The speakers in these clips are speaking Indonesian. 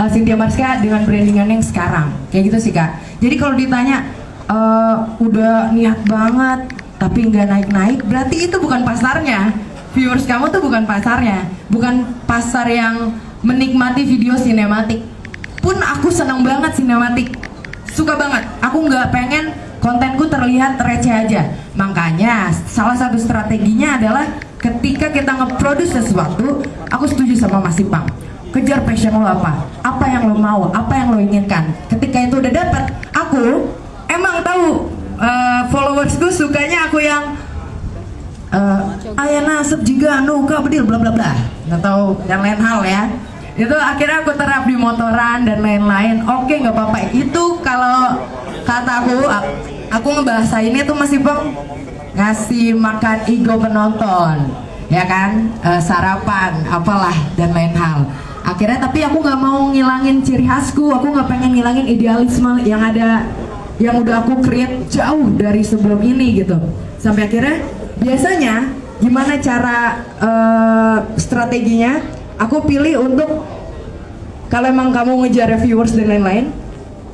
Cynthia Mariska dengan brandingan yang sekarang. Kayak gitu sih Kak. Jadi kalau ditanya udah niat banget tapi nggak naik-naik, berarti itu bukan pasarnya. Viewers kamu tuh bukan pasarnya, bukan pasar yang menikmati video sinematik. Pun aku seneng banget sinematik, suka banget. Aku nggak pengen kontenku terlihat receh aja. Makanya salah satu strateginya adalah ketika kita nge-produce sesuatu, aku setuju sama Mas Ipang. Kejar passion lo apa yang lo mau, apa yang lo inginkan. Ketika itu udah dapet, aku emang tahu followersku sukanya aku yang ayah nasib juga nuka bedil bla bla bla atau yang lain hal ya. Itu akhirnya aku terap di motoran dan lain-lain. Oke, nggak apa-apa. Itu kalau kata aku ngebahasainnya tuh masih Bang ngasih makan ego penonton, ya kan, sarapan, apalah dan lain hal. Akhirnya tapi aku nggak mau ngilangin ciri khasku. Aku nggak pengen ngilangin idealisme yang ada, yang udah aku create jauh dari sebelum ini gitu. Sampai akhirnya biasanya gimana cara strateginya? Aku pilih untuk, kalau emang kamu ngejar viewers dan lain-lain,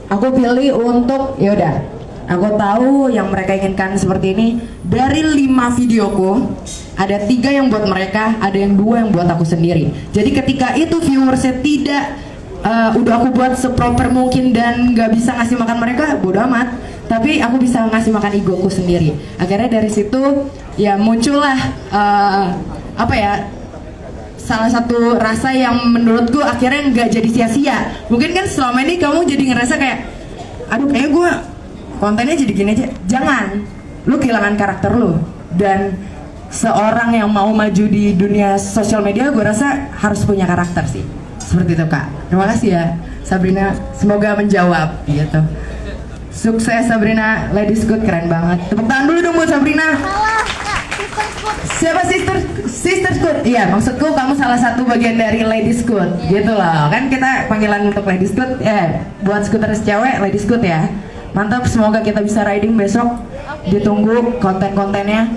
aku pilih untuk yaudah, aku tahu yang mereka inginkan seperti ini. Dari 5 videoku, ada 3 yang buat mereka, ada yang 2 yang buat aku sendiri. Jadi ketika itu viewersnya tidak udah aku buat seproper mungkin dan nggak bisa ngasih makan mereka, bodo amat. Tapi aku bisa ngasih makan egoku sendiri. Akhirnya dari situ ya muncullah apa ya, salah satu rasa yang menurutku akhirnya nggak jadi sia-sia. Mungkin kan selama ini kamu jadi ngerasa kayak, aduh kayaknya gue kontennya jadi gini aja. Jangan, lu kehilangan karakter lu. Dan seorang yang mau maju di dunia sosial media, gue rasa harus punya karakter sih. Seperti itu Kak. Terima kasih ya Sabrina, semoga menjawab gitu. Sukses Sabrina, Ladies Good keren banget. Tepuk tangan dulu dong buat Sabrina. Siapa Sister Good? Iya, maksudku kamu salah satu bagian dari Ladies Good, gitu loh. Kan kita panggilan untuk Ladies Good, buat skuteris cewek Ladies Good ya. Mantap, semoga kita bisa riding besok. Ditunggu konten-kontennya.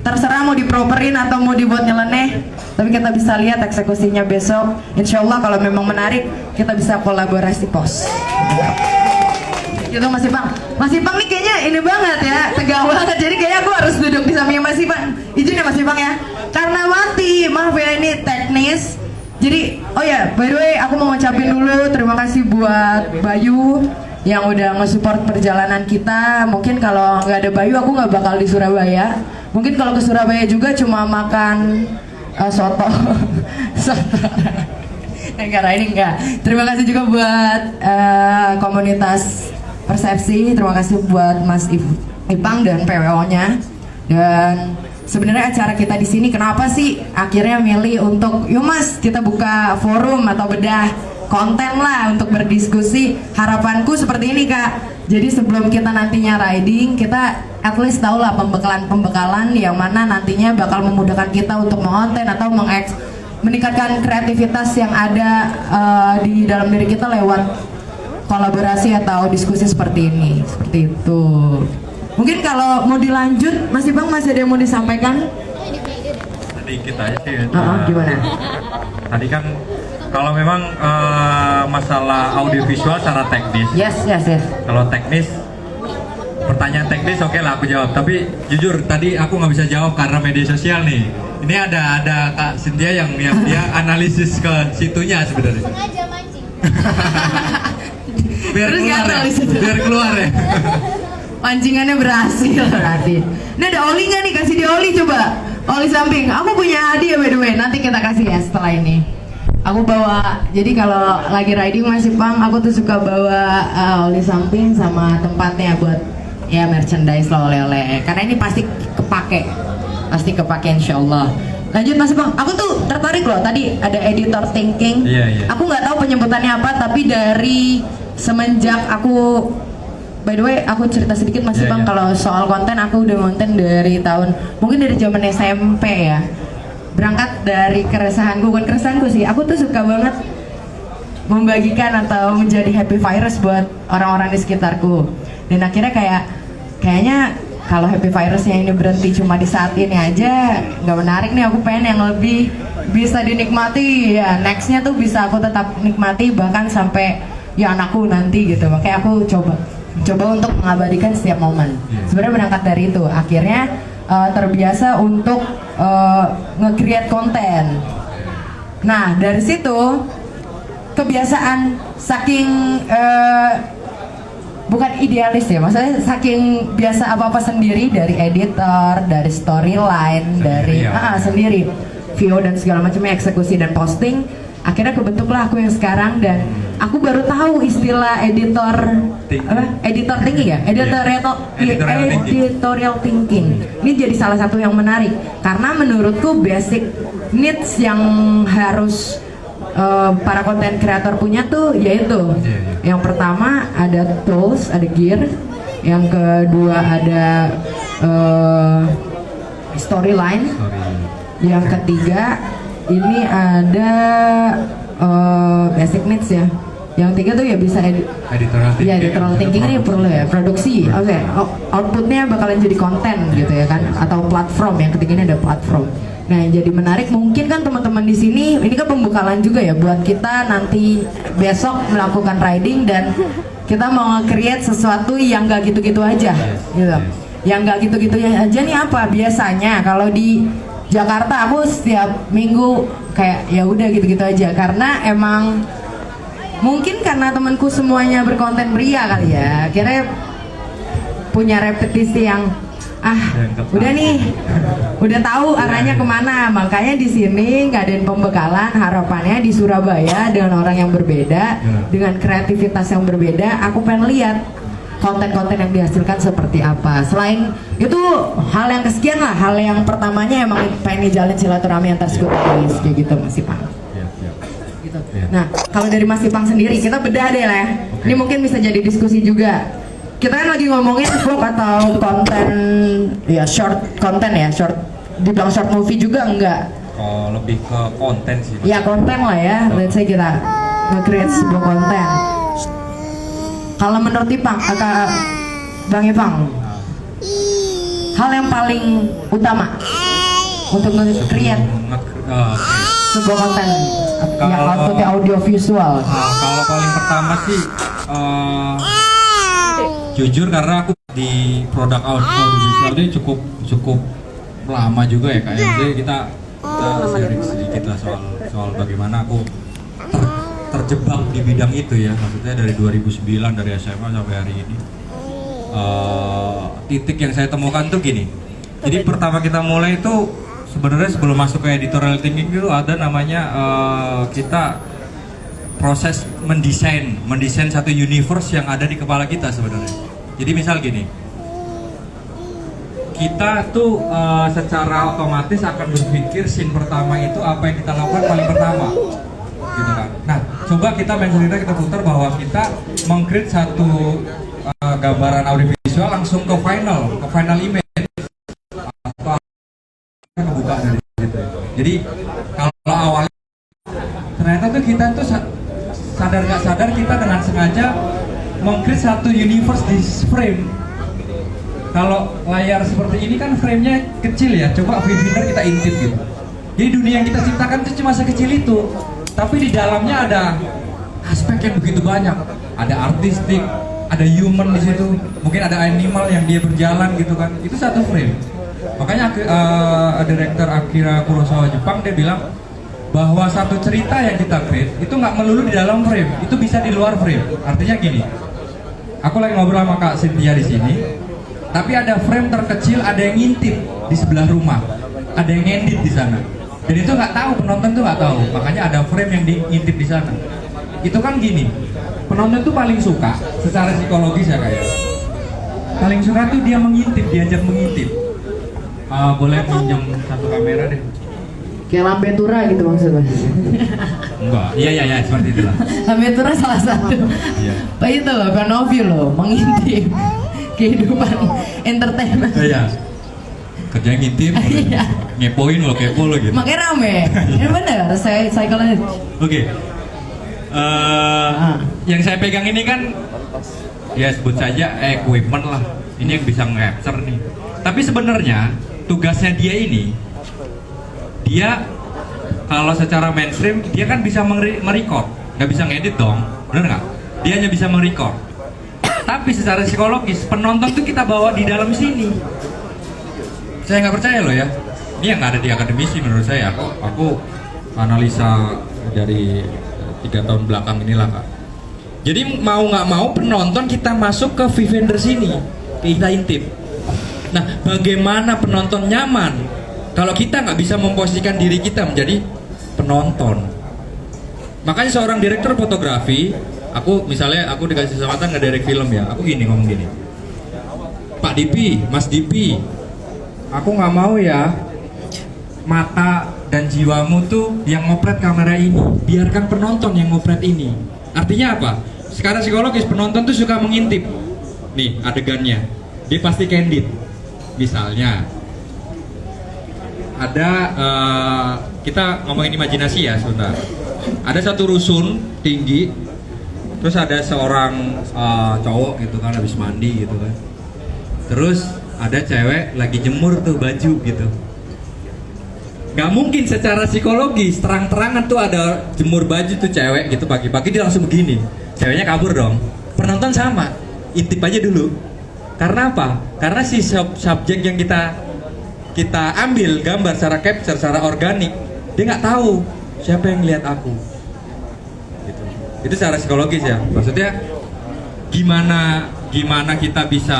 Terserah mau diproperin atau mau dibuat nyeleneh, tapi kita bisa lihat eksekusinya besok. Insya Allah kalau memang menarik, kita bisa kolaborasi pos. Gitu Mas Ipang. Mas Ipang nih kayaknya ini banget ya, tegang banget. Jadi kayaknya aku harus duduk di samping Mas Ipang. Izin ya Mas Ipang ya. Karena mati, maaf ya ini teknis. Jadi, oh ya, by the way aku mau ngucapin dulu terima kasih buat Bayu yang udah nge-support perjalanan kita. Mungkin kalau nggak ada Bayu aku nggak bakal di Surabaya. Mungkin kalau ke Surabaya juga cuma makan soto. Soto. Enggak, ini enggak. Terima kasih juga buat komunitas Persepsi, terima kasih buat Mas Ipang dan PWO-nya. Dan sebenarnya acara kita di sini kenapa sih akhirnya milih untuk, yuk Mas kita buka forum atau bedah konten lah untuk berdiskusi. Harapanku seperti ini Kak. Jadi sebelum kita nantinya riding, kita at least tahu lah pembekalan yang mana nantinya bakal memudahkan kita untuk mengonten atau meningkatkan kreativitas yang ada di dalam diri kita lewat kolaborasi atau diskusi seperti ini. Seperti itu. Mungkin kalau mau dilanjut, Mas Ipang masih ada yang mau disampaikan? Tadi kita aja sih. Gimana? Tadi kan kalau memang masalah audiovisual secara teknis. Yes. Kalau teknis, pertanyaan teknis oke lah aku jawab. Tapi jujur tadi aku nggak bisa jawab karena media sosial nih. Ini ada Kak Cynthia yang dia analisis ke situnya sebenarnya. Sengaja mancing. biar keluar ya. Pancingannya berhasil berarti. Ini ada oli nggak nih? Kasih di oli coba. Oli samping. Aku punya hadiah by the way. Nanti kita kasih ya setelah ini. Aku bawa. Jadi kalau lagi riding Mas Ipang, aku tuh suka bawa oli samping sama tempatnya buat ya merchandise lah, oleh-oleh. Karena ini pasti kepake insya Allah. Lanjut Mas Ipang, aku tuh tertarik loh, tadi ada editor thinking. Iya. Aku nggak tahu penyebutannya apa, tapi dari semenjak aku, by the way aku cerita sedikit Mas Ipang, kalau soal konten aku udah konten dari mungkin dari zaman SMP ya. Berangkat dari keresahanku, bukan keresahanku sih, aku tuh suka banget membagikan atau menjadi happy virus buat orang-orang di sekitarku. Dan akhirnya kayaknya kalau happy virusnya ini berhenti cuma di saat ini aja nggak menarik nih. Aku pengen yang lebih bisa dinikmati ya, nextnya tuh bisa aku tetap nikmati bahkan sampai ya anakku nanti gitu. Makanya aku coba untuk mengabadikan setiap momen. Sebenarnya berangkat dari itu akhirnya terbiasa untuk nge-create konten. Nah dari situ kebiasaan saking bukan idealis ya, maksudnya saking biasa apa-apa sendiri, dari editor, dari storyline, dari sendiri VO dan segala macamnya, eksekusi dan posting, akhirnya kebentuklah aku yang sekarang. Dan aku baru tahu istilah editor thinking ya, editorial thinking. Ini jadi salah satu yang menarik karena menurutku basic needs yang harus para konten kreator punya tuh yaitu yang pertama ada tools, ada gear, yang kedua ada storyline, yang ketiga ini ada basic needs ya, yang tiga tuh ya bisa editorial thinking ini perlu ya, produksi. Oke, outputnya bakalan jadi konten gitu ya kan, atau platform. Yang ketiga ini ada platform. Nah, yang jadi menarik mungkin kan teman-teman di sini ini kan pembekalan juga ya buat kita nanti besok melakukan riding, dan kita mau nge-create sesuatu yang gak gitu-gitu aja gitu. Yang gak gitu-gitu aja nih apa? Biasanya kalau di Jakarta aku setiap minggu kayak ya udah gitu-gitu aja, karena emang mungkin karena temanku semuanya berkonten pria kali ya, akhirnya punya repetisi yang udah nih, udah tahu arahnya kemana. Makanya di sini ngadain pembekalan, harapannya di Surabaya dengan orang yang berbeda, dengan kreativitas yang berbeda. Aku pengen lihat konten-konten yang dihasilkan seperti apa. Selain itu hal yang kesekian lah, hal yang pertamanya emang pengen ngejalin silaturahmi antar skuteris kayak gitu Mas Ipang. Gitu. Nah kalau dari Mas Ipang sendiri kita bedah deh lah ya. Ini mungkin bisa jadi diskusi juga. Kita kan lagi ngomongin vlog atau konten ya, short konten ya, short, dibilang short movie juga enggak. Oh, lebih ke konten sih. Ya konten lah ya, let's say kita nge-create sebuah konten. Kalau menurut Ipang, Bang Ipang, hal yang paling utama untuk nge-create sebuah konten yang outputnya audio visual. Kalau paling pertama sih jujur karena aku di produk audiovisual ini cukup lama juga ya Kak. Jadi kita sharing sedikit lah soal bagaimana aku terjebak di bidang itu ya. Maksudnya dari 2009, dari SMA sampai hari ini. Titik yang saya temukan tuh gini. Jadi pertama kita mulai itu sebenarnya sebelum masuk ke editorial thinking itu ada namanya kita proses mendesain satu universe yang ada di kepala kita sebenarnya. Jadi misal gini, kita tuh secara otomatis akan berpikir scene pertama itu apa yang kita lakukan paling pertama, gitu kan. Nah, coba kita kita putar bahwa kita meng-create satu gambaran audiovisual langsung ke final image atau kebuka dari situ. Jadi kalau awalnya ternyata tuh kita tuh sadar nggak sadar kita dengan sengaja meng-create satu universe di frame. Kalau layar seperti ini kan framenya kecil ya, coba viewfinder kita intip gitu. Jadi dunia yang kita ciptakan itu cuma sekecil itu, tapi di dalamnya ada aspek yang begitu banyak. Ada artistik, ada human di situ, mungkin ada animal yang dia berjalan gitu kan. Itu satu frame. Makanya direktur Akira Kurosawa Jepang dia bilang bahwa satu cerita yang kita create itu nggak melulu di dalam frame, itu bisa di luar frame. Artinya gini, aku lagi ngobrol sama Kak Cynthia di sini, tapi ada frame terkecil, ada yang ngintip di sebelah rumah, ada yang ngedit di sana, dan itu nggak tahu, penonton tuh nggak tahu. Makanya ada frame yang ngintip di sana. Itu kan gini, penonton tuh paling suka secara psikologis ya kayak, paling suka tuh dia mengintip, diajak mengintip. Boleh pinjam satu kamera deh. Kayak Lambe Tura gitu maksudnya. Enggak, iya seperti itulah. Lambe Tura salah satu. Iya. Pak itu loh, Panovi loh, mengintip kehidupan entertainment. Iya. Kerjanya ngintip, ngepoin lo, kepo lo gitu. Makanya rame. Ini bener, saya psikologis. Oke. Yang saya pegang ini kan, ya sebut saja equipment lah. ini yang bisa nge-capture nih. Tapi sebenarnya tugasnya dia ini, dia kalau secara mainstream dia kan bisa merecord, nggak bisa ngedit dong, bener nggak? Dia hanya bisa merecord. Tapi secara psikologis penonton tuh kita bawa di dalam sini. Saya nggak percaya loh ya. Ini yang nggak ada di akademisi menurut saya. Aku analisa dari 3 tahun belakang inilah kak. Jadi mau nggak mau penonton kita masuk ke Vivander sini, kita intip. Nah, bagaimana penonton nyaman kalau kita nggak bisa memposisikan diri kita menjadi penonton? Makanya seorang direktur fotografi, aku dikasih kesempatan ngedirect film ya, aku ngomong gini, Pak Dipi, Mas Dipi, aku nggak mau ya mata dan jiwamu tuh yang ngopret kamera ini, biarkan penonton yang ngopret ini. Artinya apa? Sekarang psikologis penonton tuh suka mengintip. Nih adegannya, dia pasti candid. Misalnya ada kita ngomongin imajinasi ya sebentar. Ada satu rusun tinggi, terus ada seorang cowok gitu kan habis mandi gitu kan. Terus ada cewek lagi jemur tuh baju gitu. Gak mungkin secara psikologis terang-terangan tuh ada jemur baju tuh cewek gitu pagi-pagi dia langsung begini, ceweknya kabur dong. Penonton sama, intip aja dulu. Karena apa? Karena si subjek yang kita ambil gambar secara capture, secara organik, dia nggak tahu siapa yang lihat aku. Gitu. Itu secara psikologis ya. Maksudnya gimana kita bisa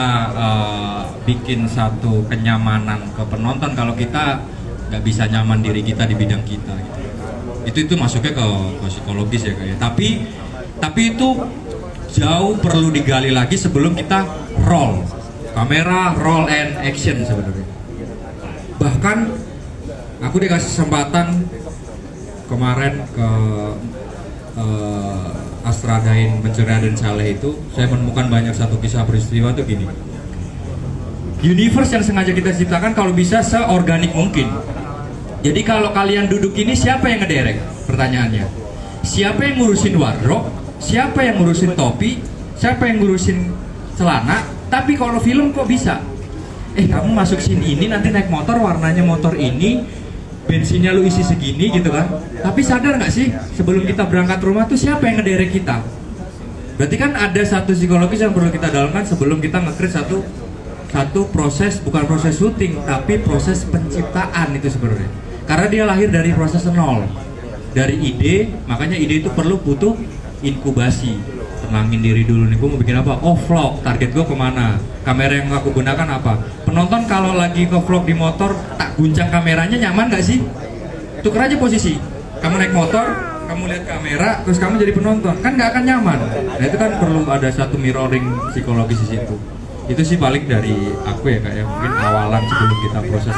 bikin satu kenyamanan ke penonton kalau kita nggak bisa nyaman diri kita di bidang kita gitu. Itu masuknya ke psikologis ya kayak. Tapi itu jauh perlu digali lagi sebelum kita roll kamera, roll and action sebenarnya. Bahkan aku dikasih kesempatan kemarin ke Astradain Mencuri Raden Saleh itu, saya menemukan banyak satu kisah peristiwa tuh gini. Universe yang sengaja kita ciptakan kalau bisa seorganik mungkin. Jadi kalau kalian duduk ini siapa yang ngederek? Pertanyaannya. Siapa yang ngurusin wardrobe? Siapa yang ngurusin topi? Siapa yang ngurusin celana? Tapi kalau film kok bisa? Kamu masuk sini ini nanti naik motor warnanya motor ini, bensinnya lu isi segini gitu kan. Tapi sadar nggak sih sebelum kita berangkat rumah tuh siapa yang ngederek kita? Berarti kan ada satu psikologis yang perlu kita dalamkan sebelum kita nge-create satu proses, bukan proses syuting tapi proses penciptaan itu sebenarnya. Karena dia lahir dari proses nol, dari ide. Makanya ide itu butuh inkubasi. Tenangin diri dulu nih, gue mau bikin apa? Oh vlog, target gue kemana? Kamera yang aku gunakan apa? Penonton kalau lagi ke vlog di motor, tak guncang kameranya nyaman gak sih? Tuker aja posisi. Kamu naik motor, kamu lihat kamera, terus kamu jadi penonton, kan gak akan nyaman. Nah itu kan perlu ada satu mirroring psikologis di situ. Itu sih paling dari aku ya kayak mungkin awalan sebelum kita proses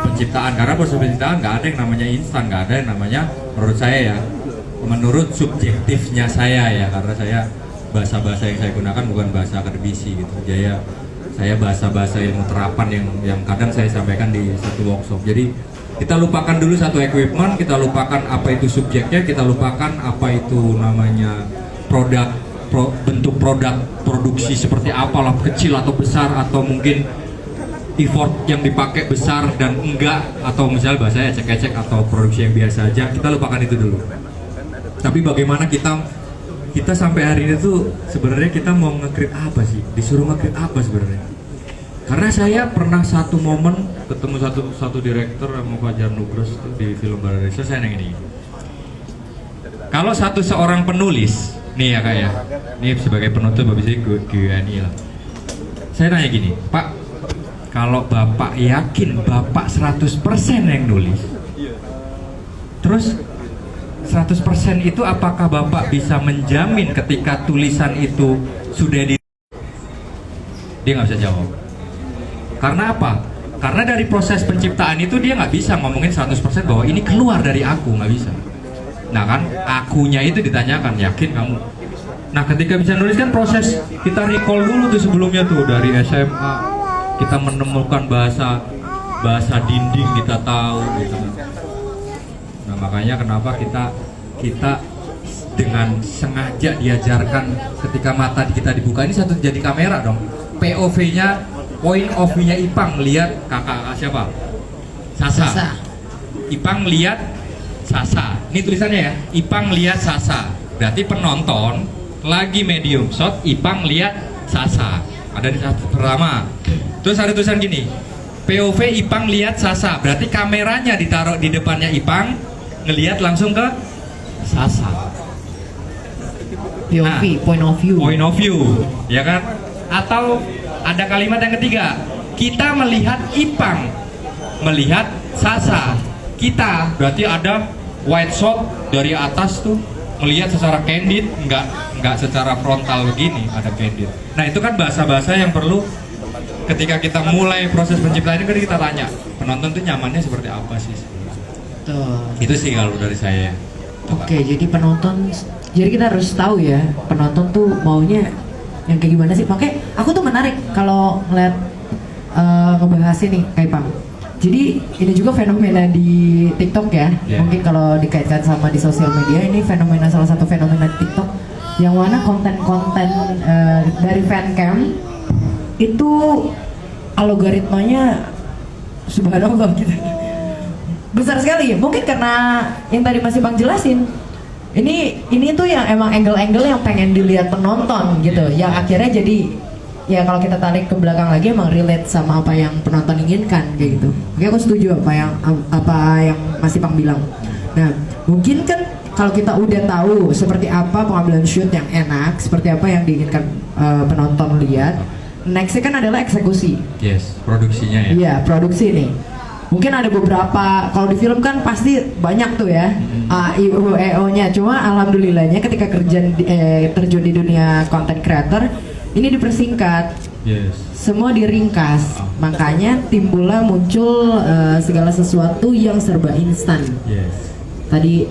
penciptaan. Karena proses penciptaan nggak ada yang namanya instan, nggak ada yang namanya menurut saya ya, menurut subjektifnya saya ya, karena saya bahasa-bahasa yang saya gunakan bukan bahasa akademisi gitu. Saya bahasa-bahasa ilmu terapan yang kadang saya sampaikan di satu workshop. Jadi kita lupakan dulu satu equipment, kita lupakan apa itu subjeknya, kita lupakan apa itu namanya bentuk produk produksi seperti apalah, kecil atau besar, atau mungkin effort yang dipakai besar dan enggak, atau misalnya bahasanya ecek-ecek atau produksi yang biasa aja, kita lupakan itu dulu. Tapi bagaimana kita sampai hari ini tuh sebenarnya kita mau nge-create apa sih? Disuruh nge-create apa sebenarnya? Karena saya pernah satu momen ketemu satu direktur sama Fajar Nugros di film Baradaisa, saya nanya ini. Kalau seorang penulis nih ya kak ya, ini sebagai penutup habis itu Q&A lah. Saya nanya gini, Pak, kalau Bapak yakin Bapak 100% yang nulis, terus 100% itu apakah Bapak bisa menjamin ketika tulisan itu sudah dia nggak bisa jawab. Karena apa? Karena dari proses penciptaan itu dia nggak bisa ngomongin 100% bahwa ini keluar dari aku, nggak bisa. Nah kan, akunya itu ditanyakan, yakin kamu? Nah ketika bisa nulis kan proses, kita recall dulu tuh sebelumnya tuh dari SMA, kita menemukan bahasa dinding kita tahu gitu. Nah makanya kenapa kita dengan sengaja diajarkan ketika mata kita dibuka ini satu jadi kamera dong. POV-nya point of view-nya Ipang lihat kakak siapa? Sasa. Sasa. Ipang lihat Sasa. Ini tulisannya ya. Ipang lihat Sasa. Berarti penonton lagi medium shot, Ipang lihat Sasa. Ada di satu pertama. Terus ada tulisan gini. POV Ipang lihat Sasa. Berarti kameranya ditaruh di depannya Ipang, ngelihat langsung ke Sasa. POV, point of view. Point of view, ya kan? Atau ada kalimat yang ketiga, kita melihat Ipang melihat Sasa. Kita berarti ada wide shot dari atas tuh melihat secara candid, nggak secara frontal begini, ada candid. Nah itu kan bahasa-bahasa yang perlu ketika kita mulai proses penciptaan ini kan kita tanya penonton tuh nyamannya seperti apa sih? Tuh. Itu sih kalau dari saya. Oke, jadi penonton, jadi kita harus tahu ya penonton tuh maunya yang kayak gimana sih. Makanya aku tuh menarik kalau ngeliat ngebahas ini kayak Pang. Jadi ini juga fenomena di TikTok ya. Yeah. Mungkin kalau dikaitkan sama di sosial media, ini fenomena, salah satu fenomena di TikTok yang mana konten-konten dari fancam itu algoritmanya subhanallah gitu. Besar sekali. Mungkin karena yang tadi masih Bang jelasin. Ini tuh yang emang angle-angle yang pengen dilihat penonton gitu. Yang akhirnya jadi ya kalau kita tarik ke belakang lagi emang relate sama apa yang penonton inginkan kayak gitu. Oke, aku setuju apa yang masih Bang bilang. Nah, mungkin kan kalau kita udah tahu seperti apa pengambilan shoot yang enak, seperti apa yang diinginkan penonton lihat, nextnya kan adalah eksekusi. Yes, produksinya ya. Iya, produksi nih. Mungkin ada beberapa, kalau di film kan pasti banyak tuh ya A, I, U, E, O-nya. Cuma alhamdulillahnya ketika terjun di dunia content creator, ini dipersingkat. Yes. Semua diringkas. Makanya timbullah muncul segala sesuatu yang serba instan. Yes. Tadi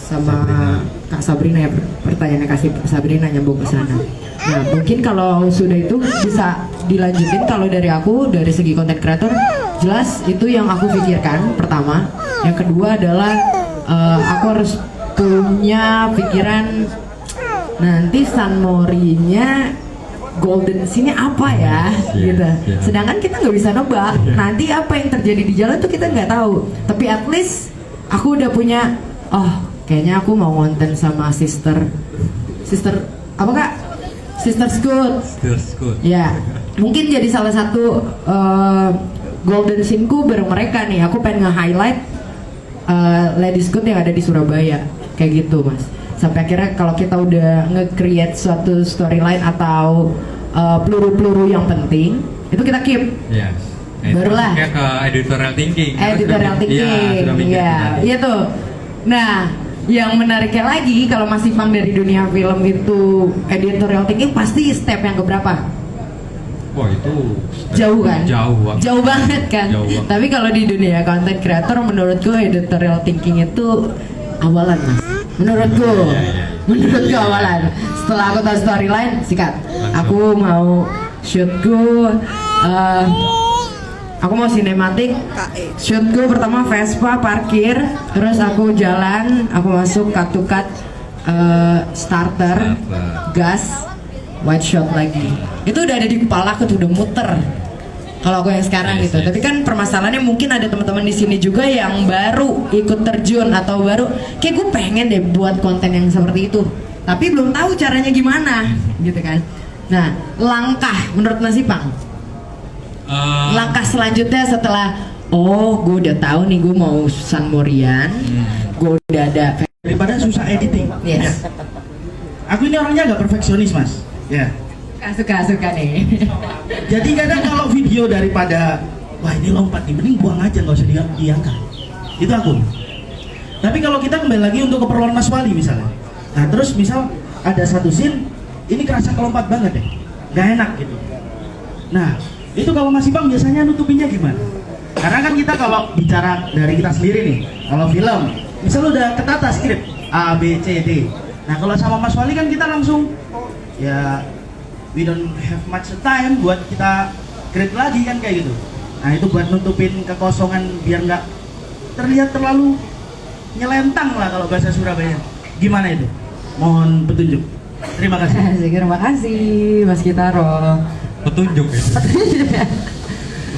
sama Kak Sabrina ya, pertanyaannya kasih Sabrina nyambung ke sana. Nah, mungkin kalau sudah itu bisa dilanjutin. Kalau dari aku, dari segi content creator, jelas itu yang aku pikirkan pertama. Yang kedua adalah aku harus punya pikiran nanti Sunmori-nya golden scene-nya apa ya, gitu. Sedangkan kita nggak bisa nebak nanti apa yang terjadi di jalan tuh kita nggak tahu. Tapi at least aku udah punya, oh kayaknya aku mau konten sama sister apa Kak? Sister Scoot. Ya, mungkin jadi salah satu golden scene-ku bareng mereka nih. Aku pengen nge-highlight Lady Scoot yang ada di Surabaya, kayak gitu mas. Sampai akhirnya kalau kita udah nge-create suatu storyline atau peluru-peluru yang penting, itu kita keep. Yes. Barulah ke editorial thinking. Editorial thinking, ya, iya tuh. Nah, yang menariknya lagi kalau masih Pang dari dunia film itu editorial thinking pasti step yang keberapa? Wah itu jauh kan? Jauh banget kan? Jauh banget. Tapi kalau di dunia content creator menurutku editorial thinking itu awalan mas. Menurutku awalan. Setelah aku tahu storyline, sikat. Aku mau shootku, aku mau sinematik. Shootku pertama Vespa parkir, terus aku jalan, aku masuk cut to cut, starter, gas, wide shot lagi. Itu udah ada di kepala aku tuh, udah muter. Kalau aku yang sekarang gitu. Tapi kan permasalahannya mungkin ada teman-teman di sini juga yang baru ikut terjun atau baru kayak gue pengen deh buat konten yang seperti itu. Tapi belum tahu caranya gimana, gitu kan. Nah, langkah menurut Mas Ipang, langkah selanjutnya setelah gue udah tahu nih gue mau Sunmorian, gue udah ada daripada susah editing. Yes. Ya. Aku ini orangnya agak perfeksionis mas. Ya. Suka nih. Jadi kadang kalau video daripada wah ini lompat nih, mending buang aja nggak usah diangkat. Itu aku. Tapi kalau kita kembali lagi untuk keperluan Mas Wali misalnya. Nah terus misal ada satu scene ini kerasa kelompat banget deh, nggak enak gitu. Nah itu kalau Mas Ipang biasanya nutupinnya gimana? Karena kan kita kalau bicara dari kita sendiri nih, kalau film, misal udah ketata skrip A, B, C, D. Nah kalau sama Mas Wali kan kita langsung ya we don't have much time buat kita create lagi kan kayak gitu. Nah itu buat nutupin kekosongan biar nggak terlihat terlalu nyelentang lah kalau bahasa Surabaya. Gimana itu? Mohon petunjuk. Terima kasih. Terima kasih Mas Kitaro. petunjuk ya.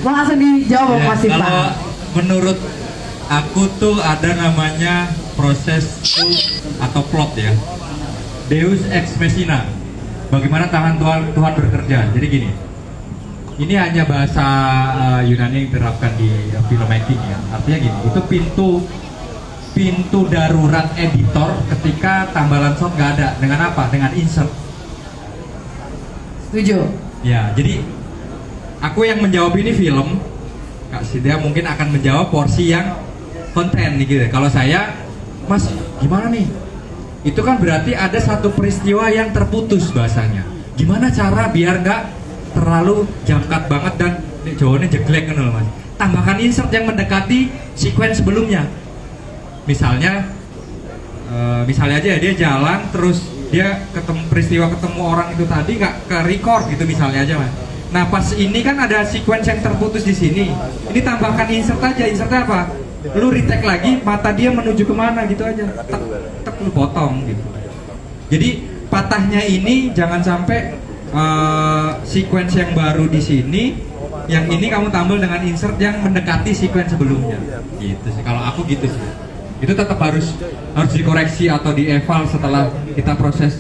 Mau langsung dijawab Ya, Mas Ivan. kalau menurut aku tuh ada namanya proses atau plot ya. Deus ex machina. Bagaimana tangan Tuhan bekerja. Jadi gini. Ini hanya bahasa Yunani yang diterapkan di filmmaking ya. Artinya gini, itu pintu darurat editor ketika tambalan shot nggak ada. Dengan apa? Dengan insert. Setuju. Ya, jadi aku yang menjawab ini film, Kak Sintia mungkin akan menjawab porsi yang konten nih gitu. Kalau saya, Mas, gimana nih? Itu kan berarti ada satu peristiwa yang terputus bahasanya. Gimana cara biar nggak terlalu jangkat banget dan jawabannya jeglek kan loh Mas. Tambahkan insert yang mendekati sequence sebelumnya. Misalnya aja ya, dia jalan terus dia ketemu orang itu tadi nggak ke record gitu misalnya aja Mas. Nah pas ini kan ada sequence yang terputus di sini. Ini tambahkan insert aja. Insertnya apa? Lu retake lagi, mata dia menuju kemana gitu aja. Tek, tek lu potong gitu. Jadi patahnya ini jangan sampai sequence yang baru di sini, yang ini kamu tambah dengan insert yang mendekati sequence sebelumnya. Gitu sih. Kalau aku gitu sih. Itu tetap harus dikoreksi atau dieval setelah kita proses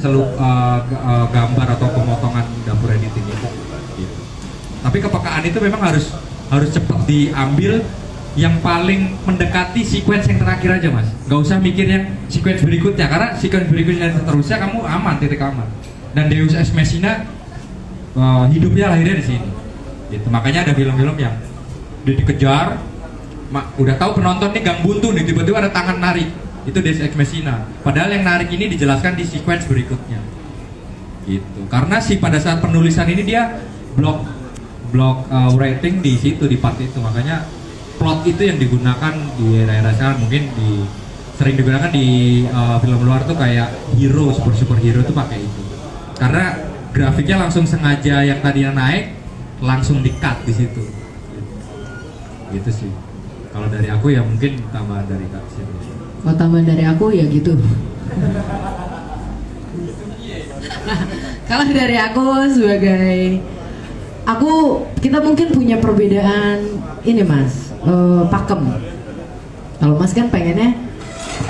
gambar atau pemotongan dapur editing itu. Gitu. Tapi kepekaan itu memang harus cepat diambil yang paling mendekati sequence yang terakhir aja Mas. Gak usah mikir yang sequence berikutnya karena sequence berikutnya dan seterusnya kamu aman, titik aman. Dan Deus Ex Machina hidupnya lahirnya di sini. Gitu. Makanya ada film-film yang udah dikejar, udah tahu penonton nih gang buntu nih, tiba-tiba ada tangan narik. Itu Deus Ex Machina. Padahal yang narik ini dijelaskan di sequence berikutnya. Gitu. Karena pada saat penulisan ini dia block writing di situ, di part itu. Makanya plot itu yang digunakan di era-era sekarang, mungkin sering digunakan di film luar tuh kayak hero, superhero tuh pakai itu. Karena grafiknya langsung sengaja yang tadinya naik langsung di-cut di situ. Gitu sih. Kalau dari aku ya mungkin tambahan dari Kak Siti. Kalau tambahan dari aku ya gitu. Kalau dari aku sebagai kita mungkin punya perbedaan ini Mas, pakem. Kalau Mas kan pengennya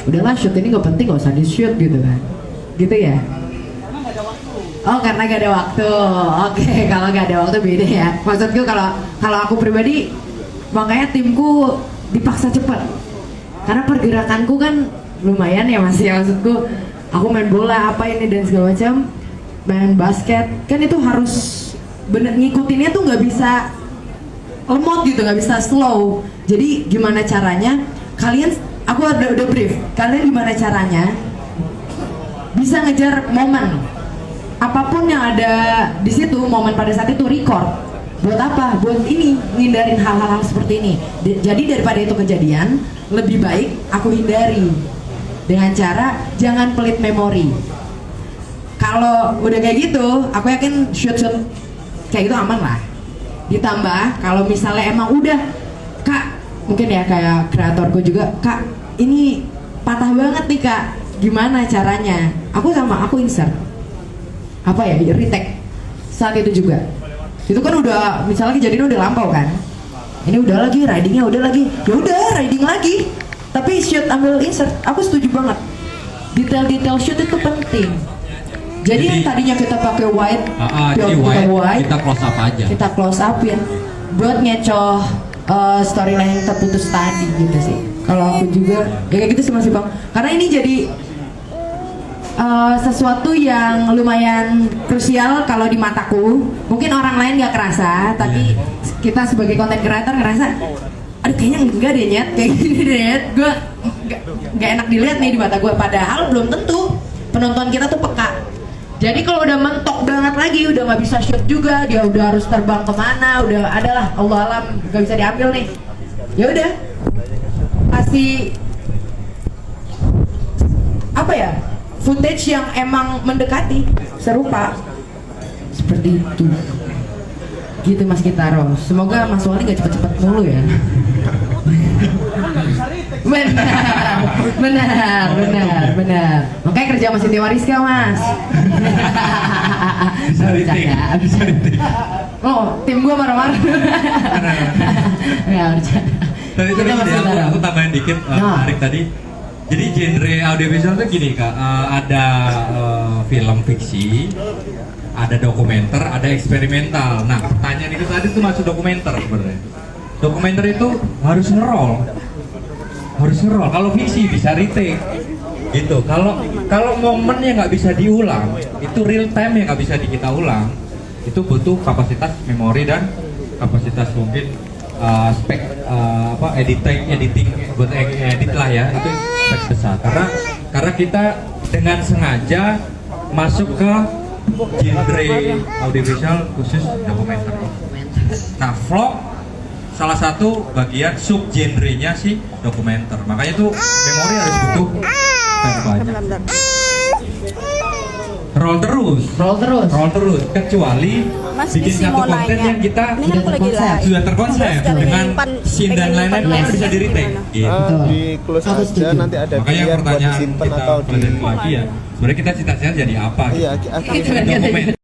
udahlah shoot ini nggak penting, nggak usah di shoot gitu kan, gitu ya. Oh karena gak ada waktu. Oke, kalau gak ada waktu beda ya. Maksudku kalau aku pribadi, makanya timku dipaksa cepat. Karena pergerakanku kan lumayan ya Mas ya. Maksudku aku main bola apa ini dan segala macam, main basket kan itu harus bener ngikutinnya tuh nggak bisa lemot gitu, nggak bisa slow. Jadi gimana caranya kalian, aku udah brief, kalian gimana caranya bisa ngejar momen apapun yang ada di situ, momen pada saat itu record. Buat apa? Buat ini, ngindarin hal-hal seperti ini. Jadi daripada itu kejadian, lebih baik aku hindari dengan cara jangan pelit memori. Kalau udah kayak gitu, aku yakin shoot kayak gitu aman lah. Ditambah kalau misalnya emang udah Kak, mungkin ya kayak kreatorku juga, Kak ini patah banget nih Kak, gimana caranya? Aku insert apa ya, retake saat itu juga. Itu kan udah misalnya kejadian udah lampau kan, ini udah lagi ridingnya udah lagi, ya udah riding lagi, tapi shoot ambil insert. Aku setuju banget, detail shoot itu penting. Jadi yang tadinya kita pakai wide, kita close up aja. Kita close upin buat ngecoh storyline yang terputus tadi gitu sih. Kalau aku juga ya kayak gitu sih Mas Bang. Karena ini jadi sesuatu yang lumayan krusial kalau di mataku. Mungkin orang lain nggak kerasa, tapi kita sebagai content creator ngerasa, aduh kayaknya enggak deh Nyet, kayak gini deh Nyet, gue nggak enak dilihat nih di mata gue. Padahal belum tentu penonton kita tuh peka. Jadi kalau udah mentok banget lagi, udah nggak bisa shoot juga, dia udah harus terbang kemana, udah adalah Allah alam nggak bisa diambil nih. Ya udah, pasti apa ya, footage yang emang mendekati serupa seperti itu. Gitu Mas Kitaro. Semoga Mas Wali nggak cepet-cepet mulu ya. benar. Makanya kerja Mas Siti Wariska Mas. Bisa retake. Bercanda, Bisa retake. Oh, tim gue marah-marah. Nggak bercanda. Tadi Kita gini, masih bareng. aku tambahin dikit Nah. menarik tadi. Jadi genre audiovisual tuh gini kak, ada film fiksi, ada dokumenter, ada eksperimental. Nah pertanyaan itu tadi tuh masuk dokumenter sebenarnya. Dokumenter itu harus ngerol. Kalau fiksi bisa retake, gitu. Kalau momennya nggak bisa diulang, itu real time yang nggak bisa kita ulang, itu butuh kapasitas memori dan kapasitas mungkin editing buat edit lah ya, itu spek besar. Karena kita dengan sengaja masuk ke genre audiovisual khusus dokumenter. Nah, vlog salah satu bagian sub genrenya sih dokumenter. Makanya tuh memori harus butuh banyak. Roll terus, kecuali Mas bikin Visi satu mau konten nanya. yang kita Ini kan aku lagi live. sudah terkonsep Terus dari dengan pan- scene dan pengen lain-lain pan- kan bisa di retake. gimana? Gitu. Di close Aku aja setuju. nanti ada Makanya pilihan buat pertanyaan disimpan kita atau di balik lagi ya. Sebenarnya kita cita-cita jadi apa? iya Gitu. akhirnya Itu kan Dokumen.